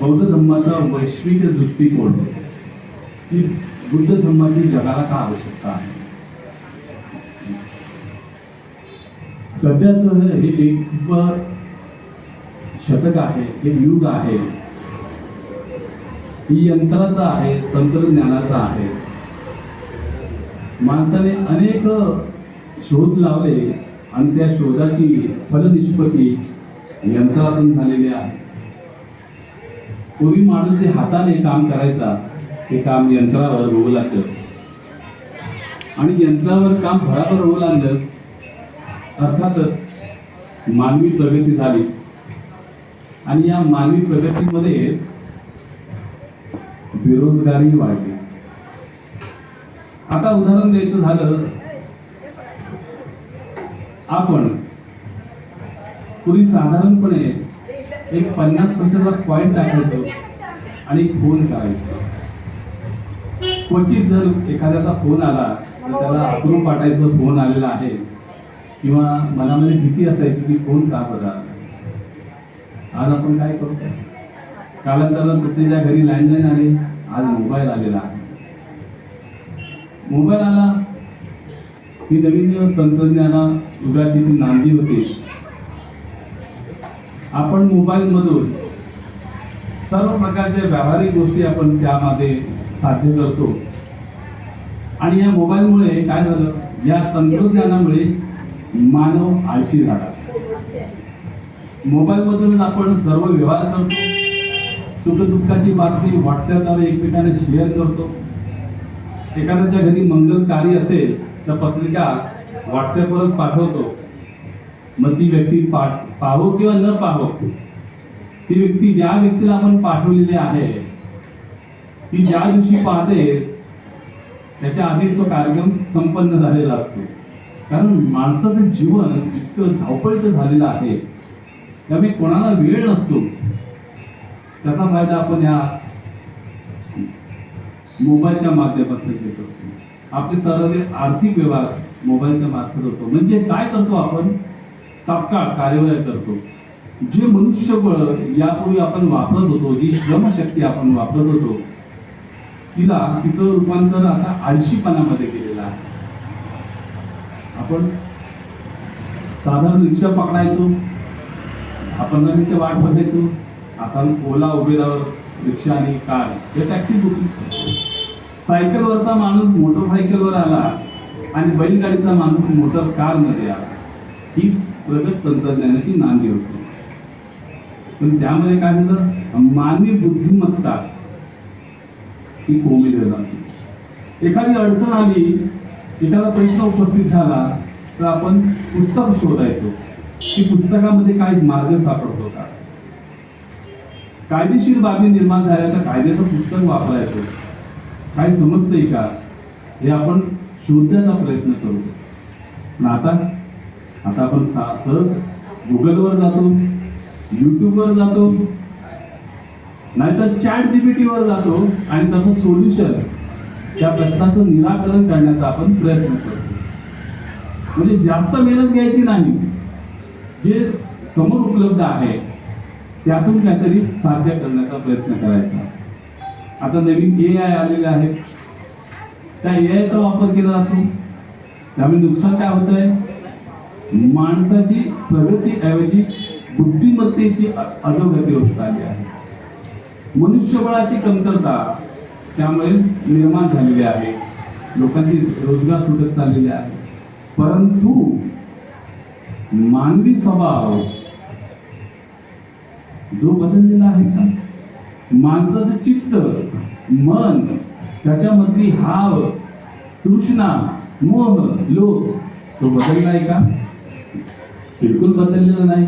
बौद्ध धर्माचा वैश्विक दृष्टिकोन ही बुद्ध धर्माची जगाला का आवश्यकता आहे? सध्याचं हे एक शतक आहे, एक युग आहे, ही यंत्राचा आहे, तंत्रज्ञानाचा आहे. माणसाने अनेक शोध लावले आणि त्या शोधाची फलनिष्पत्ती यंत्रातून झालेली आहे. पूर्वी माणूस जे हाताने काम करायचा ते काम यंत्रावर होऊ लागलं आणि यंत्रावर काम भराभर होऊ लागलं. अर्थातच मानवी प्रगती झाली आणि या मानवी प्रगतीमध्येच बेरोजगारी वाढली. आता उदाहरण द्यायचं झालं, आपण पूर्वी साधारणपणे एक 50 पैशाचा कॉइन टाकायचो आणि फोन करायचो. क्वचित जर एखाद्याचा फोन आला तर त्याला अप्रूव्ह पाठायचं फोन आलेला आहे, किंवा मनामध्ये भीती असायची की फोन का बरं आला. आज आपण काय करतो, कालांतरानं प्रत्येकाच्या घरी लँडलाईन आले, आज मोबाईल आलेला आहे. मोबाईल आला ही नवीन तंत्रज्ञाना युगाची ती नांदी होती. आपण मोबाईल मधून सर्व प्रकारच्या व्यावहारिक गोष्टी आपण त्यामध्ये साध्य करतो. आणि या मोबाईलमुळे काय झालं, या तंत्रज्ञानामुळे मानव आळशी झाला. मोबाईल मधून आपण सर्व व्यवहार करतो, सुखदुःखाची बातमी व्हॉट्सअपद्वारे एकमेकांना शेअर करतो. एखाद्याच्या घरी मंगल कार्य असेल तर पत्रिका व्हॉट्सअपवरच पाठवतो. मग ती व्यक्ती पाहो किंवा न पाहो, ती व्यक्ती ज्या व्यक्तीला आपण पाठवलेली आहे ती ज्या दिवशी पाहते त्याच्या आधी तो कार्यक्रम संपन्न झालेला असतो. कारण माणसाचं जीवन इतकं धावपळीचं झालेलं आहे, त्यामुळे कोणाला वेळ नसतो. त्याचा फायदा आपण या मोबाईलच्या माध्यमातून घेतो. आपले सर्व आर्थिक व्यवहार मोबाईलच्या मार्फत होतो. म्हणजे काय करतो, आपण तात्काळ कार्यवाही करतो. जे मनुष्यबळ यापूर्वी आपण वापरत होतो, जी श्रमशक्ती आपण वापरत होतो, तिचं रूपांतर आता आळशीपणामध्ये केलेलं आहे. आपण साधारण रिक्षा पकडायचो, आपण मिनिटं वाट बघायचो. आता ओला उबेरावर रिक्षा आणि कार हे टॅक्सी बुकिंग. सायकलवरचा माणूस मोटरसायकलवर आला आणि बैलगाडीचा माणूस मोटर कार मध्ये आला. ही प्रगत तंत्रज्ञानाची नांदी होती. पण त्यामध्ये काय झालं, मानवी बुद्धिमत्ता ही कोमेली जाते. एखादी अडचण आली, एखादा प्रश्न उपस्थित झाला तर आपण पुस्तक शोधायचो की पुस्तकामध्ये काही मार्ग सापडतो का. कायदेशीर बाबी निर्माण झाल्या तर कायद्याचं पुस्तक वापरायचो. काही समजतंय का हे आपण शोधण्याचा प्रयत्न करू. पण आता आपण सहज गुगलवर जातो, युट्यूबवर जातो, नाहीतर ChatGPT वर जातो आणि त्याचं सोल्युशन, त्या प्रश्नाचं निराकरण करण्याचा आपण प्रयत्न करतो. म्हणजे जास्त मेहनत घ्यायची नाही, जे समोर उपलब्ध आहे त्यातून काहीतरी साध्य करण्याचा प्रयत्न करायचा. आता नवीन AI आलेले आहे, त्या AIचा वापर केला जातो. त्यामुळे नुकसान काय होत आहे, माणसाची प्रगती ऐवजी बुद्धिमत्तेची अधोगती होत चालली आहे. मनुष्यबळाची कमतरता त्यामुळे निर्माण झालेली आहे. लोकांची रोजगार सुटत चाललेले आहे. परंतु मानवी स्वभाव जो बदललेला आहे का, माणसाचं चित्त, मन, त्याच्यामधली हाव, तृष्णा, मोह, लोभ तो बदलला आहे का? बिलकुल बदललेला नाही.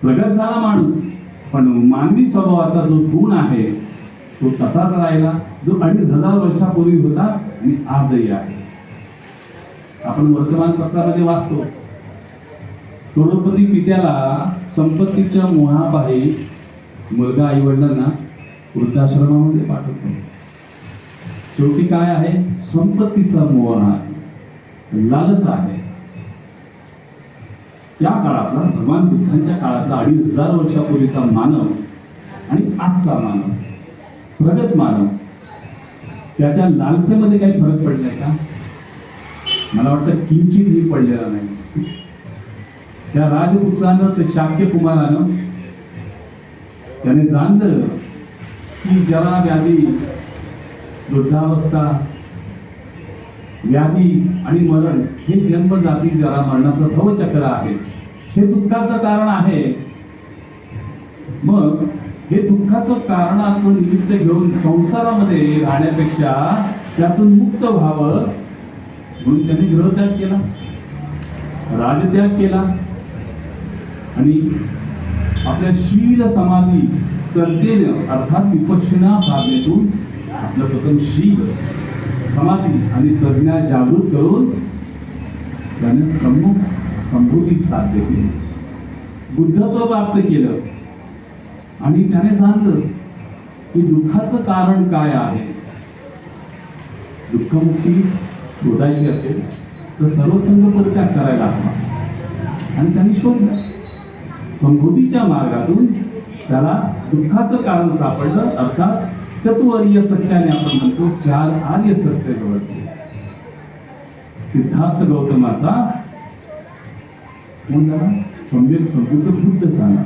प्रगत झाला माणूस, पण मानवी स्वभावाचा जो गुण आहे तो तसाच राहिला, जो 2500 वर्षापूर्वी होता आणि आजही आहे. आपण वर्तमानपत्रामध्ये वाचतो, करोडपती पित्याला संपत्तीच्या मोहापायी मुलगा आई वडिलांना वृद्धाश्रमामध्ये पाठवतो. शेवटी काय आहे, संपत्तीचा मोह आहे, लालच आहे. त्या काळातला भगवान बुद्धांच्या काळातला 2500 वर्षापूर्वीचा मानव आणि आजचा मानव, प्रगत मानव, त्याच्या लालसेमध्ये काही फरक पडलाय का? मला वाटतं किंचितही पडलेला नाही. त्या राजपुत्रानं, ते शाक्य कुमारानं त्याने जाणलं की जरा व्याधी, वृद्धावस्था, व्याधी आणि मरण हे जन्मजाती जरा मरणाचं भवचक्र आहे, हे दुःखाचं कारण आहे. मग हे दुःखाचं कारणाचं निमित्त घेऊन संसारामध्ये राहण्यापेक्षा त्यातून मुक्त व्हावं म्हणून त्याने गृहत्याग केला, राजत्याग केला आणि आपल्या शील समाधी करतेनं अर्थात विपश्यना साधनेतून आपलं प्रथम शील समाधी आणि प्रज्ञा जागृत करून त्याने प्रमुख संभूती साध्य केली, बुद्धत्व प्राप्त केलं. आणि त्याने जाणलं की दुःखाचं कारण काय आहे. दुःखमुक्ती शोधायची असेल तर सर्वसंग परित्याग करायला हवा. आणि त्यांनी शोधलं, संभूतीच्या मार्गातून त्याला दुःखाचं कारण सापडलं. अर्थात चतुर्वर्य सत्याने आपण म्हणतो 4 आर्य सत्य जवळचे. सिद्धार्थ गौतमाचा कोण झाला? सम्यक संपूर्ण बुद्ध झाला.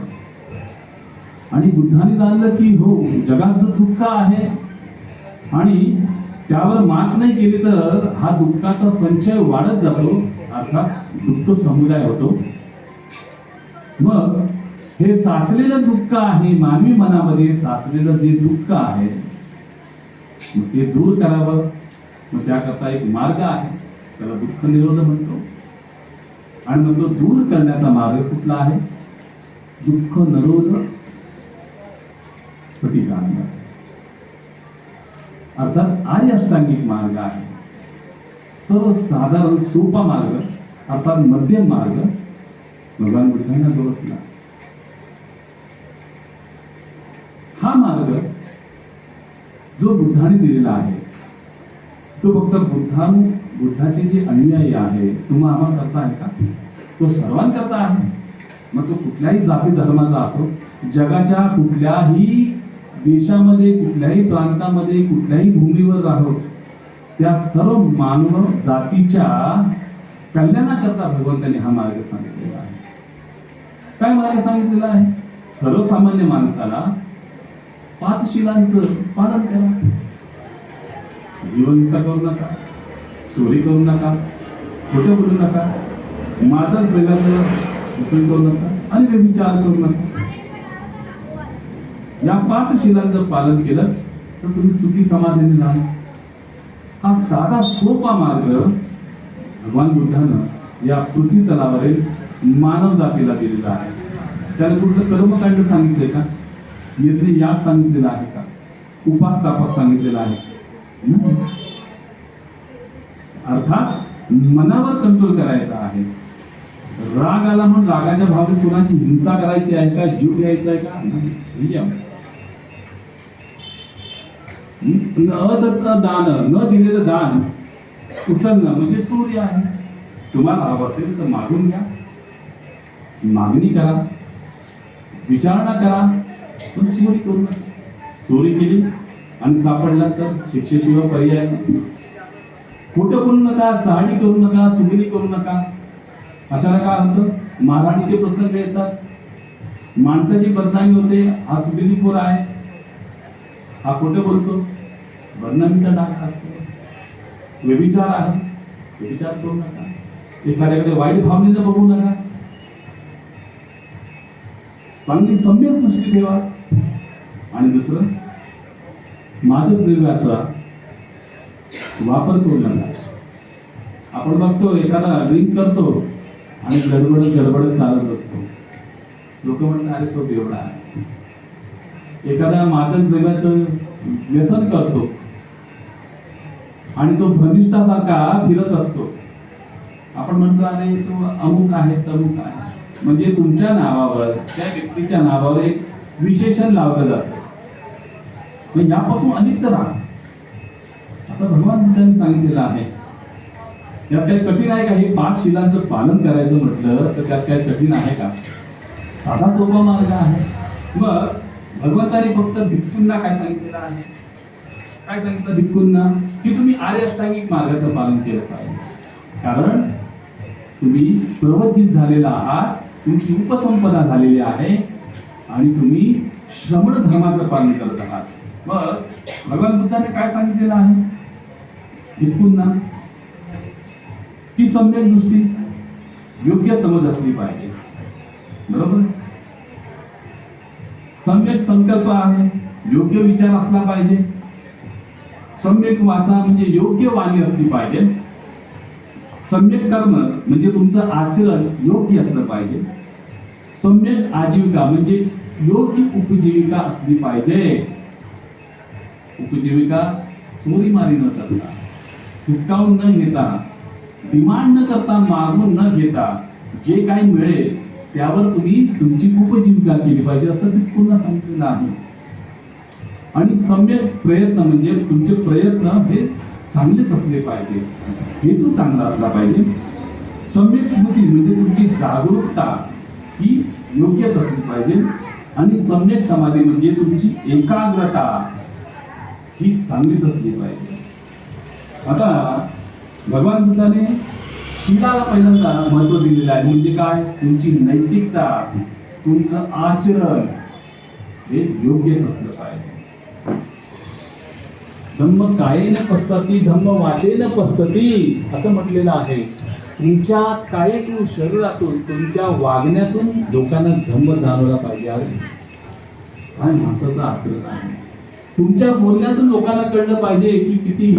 आणि बुद्धाने जाणलं की हो, जगात जो दुःख आहे आणि त्यावर मात नाही केली तर हा दुःखाचा संचय वाढत जातो, अर्थात दुःख समुदाय होतो. मग हे साचलेलं दुःख आहे, मानवी मनामध्ये साचलेलं जे दुःख आहे मग ते दूर करावं. मग त्याकरता एक मार्ग आहे, त्याला दुःख निरोध म्हणतो. आणि मग तो दूर करण्याचा मार्ग कुठला आहे? दुःख निरोध प्रतिकांड, अर्थात आर्य अष्टांगिक मार्ग आहे. सर्वसाधारण सोपा मार्ग, अर्थात मध्यम मार्ग भगवान बुद्धांना गवसला. हा मार्ग जो बुद्धाने दिलेला आहे तो फक्त बुद्धाचे जे अनुयायी आहे, तुम्हा आम्हाला करता आहे का? तो सर्वांकरता आहे. मग तो कुठल्याही जाती धर्माचा असो, जगाच्या कुठल्याही देशामध्ये, कुठल्याही प्रांतामध्ये, कुठल्याही भूमीवर राहो, त्या सर्व मानव जातीच्या कल्याणाकरता भगवंतांनी हा मार्ग सांगितलेला आहे. काय मार्ग सांगितलेला आहे? सर्वसामान्य माणसाला 5 शिलांचं पालन करा. जीवन हिंसा करू नका, चोरी करू नका, खोटं बोलू नका, मादक द्रव्याचं व्यसन करू नका आणि व्यभिचार करू नका. या 5 शिलांचं पालन केलं तर तुम्ही सुखी समाधानी राहाल. हा साधा सोपा मार्ग भगवान बुद्धानं या पृथ्वी तलावरील मानव जातीला दिलेला आहे. त्याने कुठलं कर्मकांड सांगितले का? निर्णय याग सांगितलेला आहे का? उपास तापास सांगितलेला आहे? अर्थात मनावर कंट्रोल करायचा आहे. राग आला म्हणून रागाच्या भावनेत कुणाची हिंसा करायची आहे का? जीव द्यायचा आहे का? संयम. दान, न दिलेलं दान उचलणं म्हणजे चोरी आहे. तुम्हाला हवं असेल तर मागून घ्या, मागणी करा, विचारणा करा, पण चोरी करू नका. चोरी केली आणि सापडला तर शिक्षेशिवाय पर्याय नाही. खोटं बोलू नका, चहाडी करू नका, चुगली करू नका. अशाला काय होतं? मारहाणीचे प्रसंग येतात, माणसाची बदनामी होते. हा चुगलीखोर आहे, हा खोटं बोलतो, बदनामीचा डाग खातो. व्यभिचार आहे, व्यभिचार करू नका. एखाद्याकडे वाईट भावनेनं बघू नका. चांगली सम्यक दृष्टी ठेवा. आणि दुसरं, मादक द्रव्याचा वापर करू नका. आपण बघतो एखादा ड्रिंक करतो आणि गडबडत चालत असतो. लोक म्हणतात अरे तो बेवडा आहे. एखादा मादक द्रव्याचं व्यसन करतो आणि तो भ्रमिष्ठासारखा फिरत असतो. आपण म्हणतो अरे तो अमुक आहे, तमुक आहे. म्हणजे तुमच्या नावावर, त्या व्यक्तीच्या नावावर एक विशेषण लावलं जातं. मग यापासून अलिप्त राहा असं भगवान बुद्धांनी सांगितलेलं आहे. त्यात काही कठीण आहे का? हे 5 शिलांचं पालन करायचं म्हटलं तर त्यात काही कठीण आहे का? साधा सोपा मार्ग आहे. मग भगवंताने फक्त भिक्खूंना काय सांगितलेलं आहे, काय सांगितलं भिक्खूंना, की तुम्ही आर्य अष्टांगिक मार्गाचं पालन केलं पाहिजे. कारण तुम्ही प्रवचित झालेला आहात, तुमची उपसंपदा झालेली आहे आणि तुम्ही श्रमण धर्माचं पालन करत आहात. मग भगवान बुद्धाने काय सांगितलेलं आहे भिक्खूंना, की सम्यक दृष्टी, योग्य समज असली पाहिजे. बरोबर, सम्यक संकल्प आहे, योग्य विचार असला पाहिजे. सम्यक वाचा म्हणजे योग्य वाणी असली पाहिजे. सम्यक कर्म म्हणजे तुमचं आचरण योग्य असलं पाहिजे. सम्यक आजीविका म्हणजे योग्य उपजीविका असली पाहिजे. उपजीविका चोरीमारी न करता, हिसकावून न घेता, डिमांड न करता, मागून न घेता, जे काही मिळेल त्यावर तुम्ही तुमची उपजीविका केली पाहिजे असं ते पुन्हा सांगितलेलं आहे. आणि सम्यक प्रयत्न म्हणजे तुमचे प्रयत्न हे चांगलेच असले पाहिजे, हेतू चांगला असला पाहिजे. सम्यक स्मृती म्हणजे तुमची जागरूकता ही योग्यच असली पाहिजे. आणि सम्यक समाधी म्हणजे तुमची एकाग्रता ही चांगलीच असली पाहिजे. आता भगवान बुद्धाने शीलाला पहिल्यांदा महत्व दिलेलं आहे. म्हणजे काय, तुमची नैतिकता, तुमचं आचरण हे योग्यच असलं पाहिजे. धम्म कायेन पसती धम्म वाचेन पसती असं म्हटलेलं आहे. तुमच्या कायेतून, शरीरातून, तुमच्या वागण्यातून लोकांना धम्म जाणवला पाहिजे. काय माणसाचं आचरण आहे. तुमच्या बोलण्यातून लोकांना कळलं पाहिजे की किती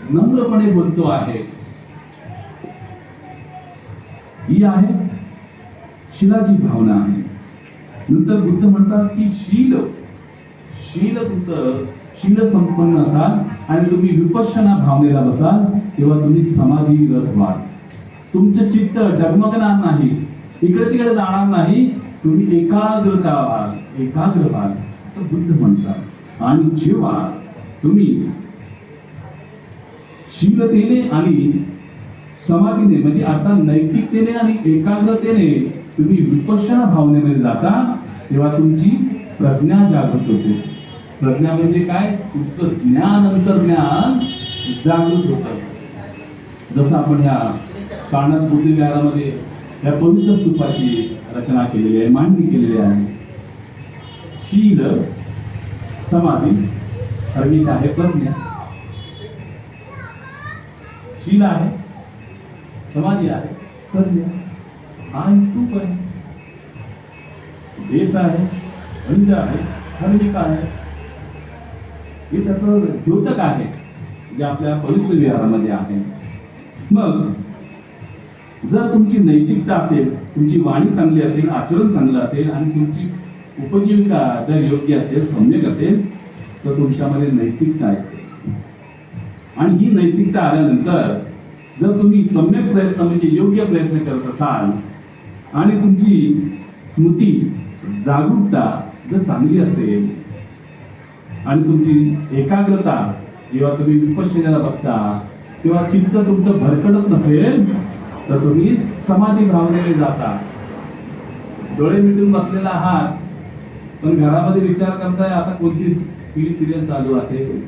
नम्रपणे बोलतो आहे. ही आहे शीलाची भावना आहे. नंतर बुद्ध म्हणतात की शील तुमचं शील संपन्न असाल आणि तुम्ही विपश्यना भावनेला बसाल तेव्हा तुम्ही समाधीरत व्हाल. तुमचं चित्त डगमगणार नाही, इकडे तिकडे जाणार नाही, तुम्ही एकाग्र व्हाल असं बुद्ध म्हणतात. आणि जेव्हा तुम्ही शीलतेने आणि समाधीने म्हणजे अर्थात नैतिकतेने आणि एकाग्रतेने तुम्ही विपश्यना भावनेमध्ये जाता तेव्हा तुमची प्रज्ञा जागृत होते. प्रज्ञा म्हणजे काय, तुमचं ज्ञान अंतर्ज्ञान जागृत होतं. जसं आपण ह्या सारनाथ बुद्धिविहारामध्ये या पवित्र स्तूपाची रचना केलेली आहे, मांडणी केलेली आहे. शील, समाधी आणि एक आहे प्रज्ञा. शील आहे, समाधी आहे, प्रज्ञा. हा स्तूप आहे, देश आहे, गंज आहे, धार्मिक आहे. हे त्याचं द्योतक आहे जे आपल्या पवित्र विहारामध्ये आहे. मग जर तुमची नैतिकता असेल, तुमची वाणी चांगली असेल, आचरण चांगलं असेल आणि तुमची उपजीविका जर योग्य असेल, सम्यक असेल तर तुमच्यामध्ये नैतिकता येते. आणि ही नैतिकता आल्यानंतर जर तुम्ही सम्यक प्रयत्न म्हणजे योग्य प्रयत्न करत असाल आणि तुमची स्मृती, जागरूकता जर चांगली असेल आणि तुमची एकाग्रता जेव्हा तुम्ही विपश्यनाला बसता तेव्हा चित्त तुमचं भरकटत नसेल तर तुम्ही समाधी भावनेने जाता. डोळे मिटून बसलेला आहात पण घरामध्ये विचार करताय आता कोणती टीव्ही सिरियल चालू असेल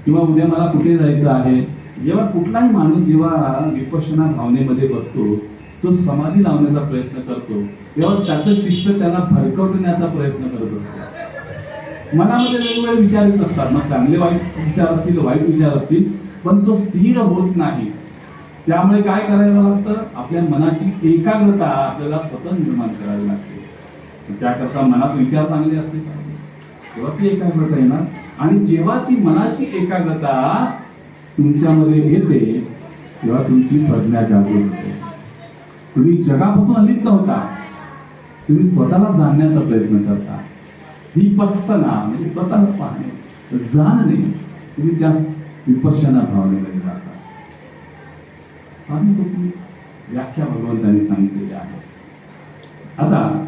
किंवा उद्या मला कुठे जायचं आहे. जेव्हा कुठलाही माणूस जेव्हा विपश्यना भावनेमध्ये बसतो, तो समाधी लावण्याचा प्रयत्न करतो तेव्हा त्याचं चित्त त्याला भरकवण्याचा प्रयत्न करत असतो. मनामध्ये वेगवेगळे विचार येत असतात, मग चांगले वाईट विचार असतील, वाईट विचार असतील, पण तो स्थिर होत नाही. त्यामुळे काय करायला लागतं, आपल्या मनाची एकाग्रता आपल्याला स्वतः निर्माण करावी लागते. त्याकरता मनात विचार चांगले असले पाहिजे तेव्हा ती एकाग्रता येणार. आणि जेव्हा ती मनाची एकाग्रता तुमच्यामध्ये येते तेव्हा तुमची प्रज्ञा जागृत होते. तुम्ही जगापासून अलिप्त होता, तुम्ही स्वतःला जाणण्याचा प्रयत्न करता. विपස්සना म्हणजे स्वतःला पाहणे, जाणणे. तुम्ही त्या विपश्यना भावनेमध्ये जाता. साधी सोपी व्याख्या भगवंतांनी सांगितलेली आहे. आता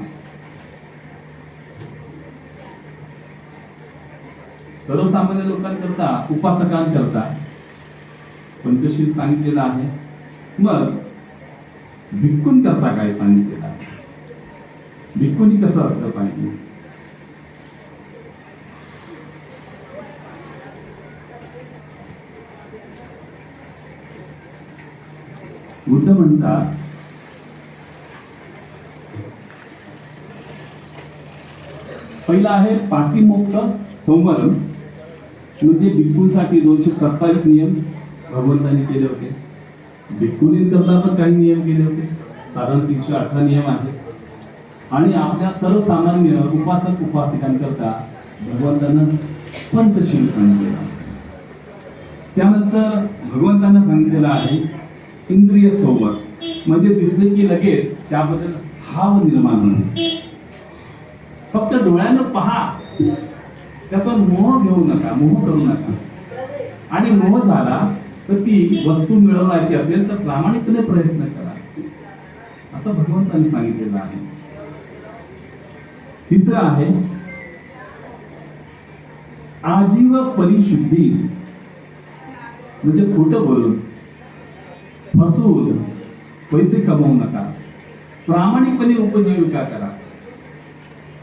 सर्वसामान्य लोकांकरता, उपासकांकरता पंचशील सांगितलेलं आहे. मग भिक्खूंकरता काय सांगितलेलं आहे, भिक्खूंनी कसं असलं पाहिजे. बुद्ध म्हणतात पहिला आहे पातिमोक्ष संवरण, म्हणजे भिक्खूंसाठी 227 नियम भगवंतांनी केले होते. भिक्खुनींकरता पण काही नियम केले होते, साधारण 318 नियम आहेत. आणि आपल्या सर्वसामान्य उपासक उपासिकांकरता भगवंतानं पंचशील सांगितलेलं. त्यानंतर भगवंतांना सांगितलेलं आहे इंद्रिय संवर, म्हणजे दिसले की लगेच त्याबद्दल हाव निर्माण होणे. फक्त डोळ्यानं पहा, त्याचा मोह घेऊ नका, मोह करू नका. आणि मोह झाला तर ती वस्तू मिळवायची असेल तर प्रामाणिकपणे प्रयत्न करा, असं भगवंतांनी सांगितलेलं आहे. तिसरं आहे आजीव परिशुद्धी, म्हणजे खोटं बोलून फसवून पैसे कमवू नका, प्रामाणिकपणे उपजीविका करा.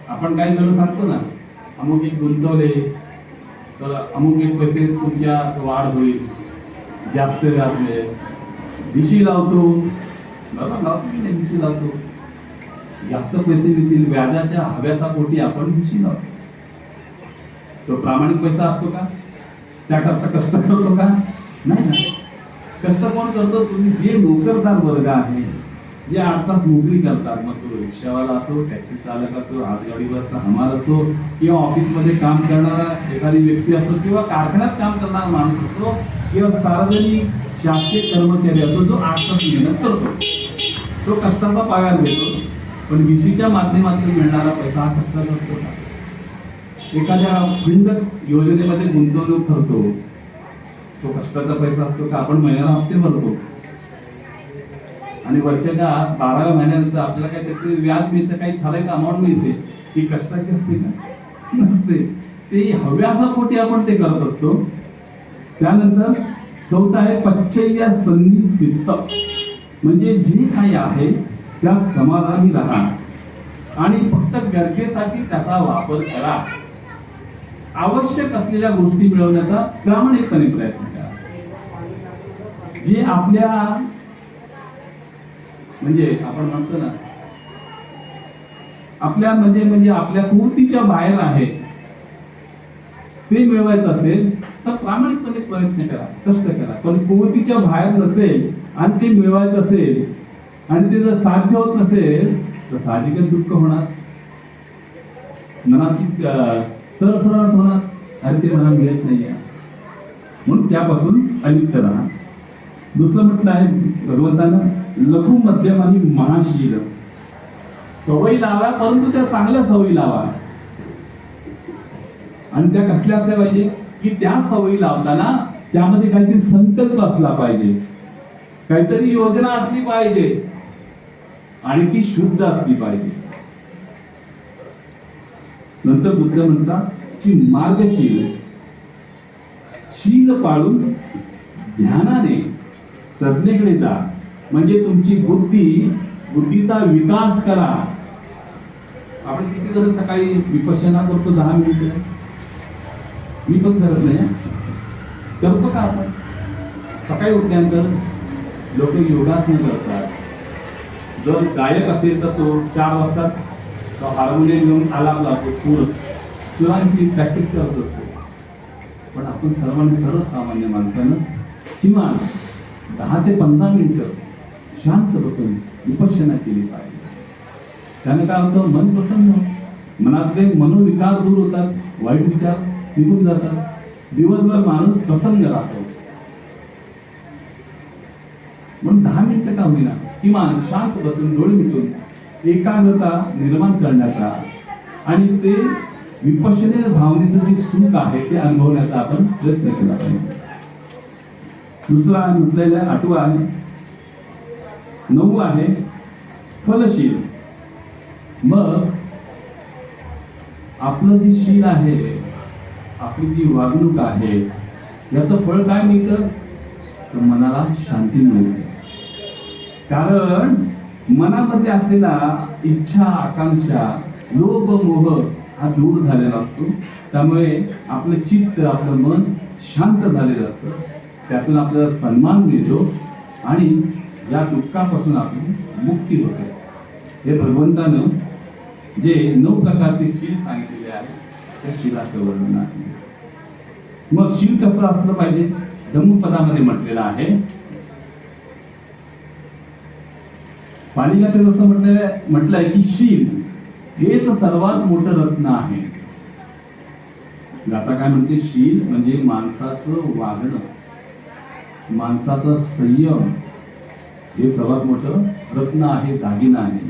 आपण काही जण सांगतो ना, अमुक एक गुंतवले तर अमुक एक पैसे तुमच्या वाढ होईल, जास्त व्याज मिळेल, दिशी लावतो, दिशी लावतो, जास्त पैसे मिळतील, व्याजाच्या हव्याचा पोटी आपण दिशी लावतो. तो प्रामाणिक पैसा असतो का? त्याकरता कष्ट करतो का? नाही ना. कष्ट कोण करतो? तुम्ही जे नोकरदार वर्ग आहे, जे 8 तास नोकरी करतात, मग तो रिक्षावाला असो, टॅक्सी चालक असो, हातगाडीवरचा हमाल असो, किंवा ऑफिसमध्ये काम करणारा एखादी व्यक्ती असो, किंवा कारखान्यात काम करणारा माणूस असो, किंवा सार्वजनिक शासकीय कर्मचारी असो, जो 8 तास मेहनत करतो, तो कष्टाचा पगार घेतो. पण विशीच्या माध्यमातून मिळणारा पैसा हा कष्टाचा असतो का? एखाद्या खंड योजनेमध्ये गुंतवणूक करतो, तो कष्टाचा पैसा असतो का? आपण महिन्याला हप्ते भरतो आणि वर्षाच्या 12व्या महिन्यानंतर आपल्याला काय त्याचे व्याज मिळतं, काही ठराविक अमाऊंट मिळते, ती कष्टाची असते का? नसते. ते हव्यासा पोटी आपण ते करत असतो. त्यानंतर चौथा आहे पच्चय्या संधी सिद्ध, म्हणजे जे काही आहे त्या समाधानी राहा आणि फक्त गरजेसाठी त्याचा वापर करा. आवश्यक असलेल्या गोष्टी मिळवण्याचा प्रामाणिकपणे प्रयत्न करा. जे आपल्या म्हणजे आपण म्हणतो ना, आपल्या म्हणजे आपल्या कुवतीच्या बाहेर आहे ते मिळवायचं असेल तर प्रामाणिकपणे प्रयत्न करा, कष्ट करा. पण कुवतीच्या बाहेर नसेल आणि ते मिळवायचं असेल आणि ते जर साध्य होत नसेल तर साहजिकच दुःख होणार, मनाची चळफळाट होणार, अरे ते मला मिळत नाही आहे, म्हणून त्यापासून अलिप्त राहा. दुसरं म्हटलं आहे भगवंतानं लघु मध्यम आणि महाशील, सवयी लावा, परंतु त्या चांगल्या सवयी लावा. आणि त्या कसल्या असल्या पाहिजे की त्या सवयी लावताना त्यामध्ये काहीतरी संकल्प असला पाहिजे, काहीतरी योजना असली पाहिजे आणि ती शुद्ध असली पाहिजे. नंतर बुद्ध म्हणतात की मार्गशील, शील पाळून ध्यानाने प्रज्ञेकडे जा, म्हणजे तुमची बुद्धीचा विकास करा. आपण किती जण सकाळी विपश्यना करतो 10 मिनिटं, मी पण करत नाही, करतो का आपण? सकाळी उठल्यानंतर लोक योगासनं करतात. जर गायक असेल तर तो 4 वाजता हार्मोनियम घेऊन आलाप लावतो, सुरांची प्रॅक्टिस करत असतो. पण आपण सर्वसामान्य माणसानं किमान 10 ते 15 मिनिटं शांत बसून विपश्यना केली पाहिजे. त्याने काय होतं? मन प्रसन्न, मनातले मनोविकार दूर होतात, वाईट विचार निघून जातात, दिवसभर माणूस प्रसन्न राहतो. म्हणून 10 मिनिटं का होईना किमान शांत बसून डोळे मिटून एकाग्रता निर्माण करण्याचा आणि ते विपश्यने भावनेचं जे सुख आहे ते अनुभवण्याचा आपण प्रयत्न केला पाहिजे. दुसरा म्हटलेला 8वा आहे. 9 आहे फलशील. मग आपलं जे शील आहे, आपली जी वागणूक आहे, याचं फळ काय मिळतं? तर मनाला शांती मिळते. कारण मनामध्ये असलेला इच्छा, आकांक्षा, लोभ, मोह हा दूर झालेला असतो. त्यामुळे आपलं चित्त, आपलं मन शांत झालेलं असतं. त्यातून आपल्याला सन्मान मिळतो आणि या दुःखापासून आपली मुक्ती होते. हे भगवंतानं जे 9 प्रकारचे शील सांगितलेले आहे त्या शीलाचं वर्णन आहे. मग शील कसं असलं पाहिजे? धम्मपदामध्ये म्हटलेलं आहे, पाणिनिने जसं म्हटलंय की शील हेच सर्वात मोठं रत्न आहे. आता काय म्हणते? शील म्हणजे माणसाचं वागणं, माणसाचा संयम हे सर्वात मोठं रत्न आहे, दागिना आहे.